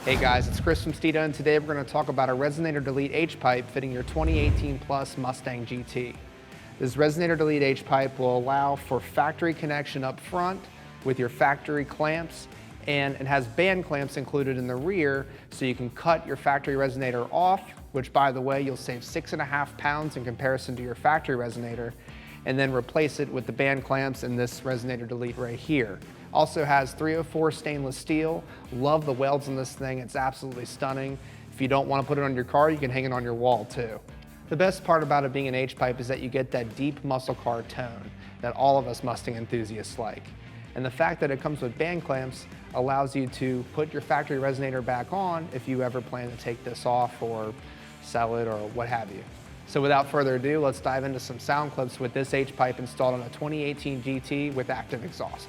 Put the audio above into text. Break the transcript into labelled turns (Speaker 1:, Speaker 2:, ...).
Speaker 1: Hey guys, it's Chris from Steeda, and today we're going to talk about a Resonator Delete H-Pipe fitting your 2018 Plus Mustang GT. This Resonator Delete H-Pipe will allow for factory connection up front with your factory clamps, and it has band clamps included in the rear, so you can cut your factory resonator off, which by the way, you'll save 6.5 pounds in comparison to your factory resonator, and then replace it with the band clamps in this Resonator Delete right here. Also has 304 stainless steel. Love the welds in this thing, it's absolutely stunning. If you don't want to put it on your car, you can hang it on your wall too. The best part about it being an H-Pipe is that you get that deep muscle car tone that all of us Mustang enthusiasts like. And the fact that it comes with band clamps allows you to put your factory resonator back on if you ever plan to take this off or sell it or what have you. So without further ado, let's dive into some sound clips with this H-Pipe installed on a 2018 GT with active exhaust.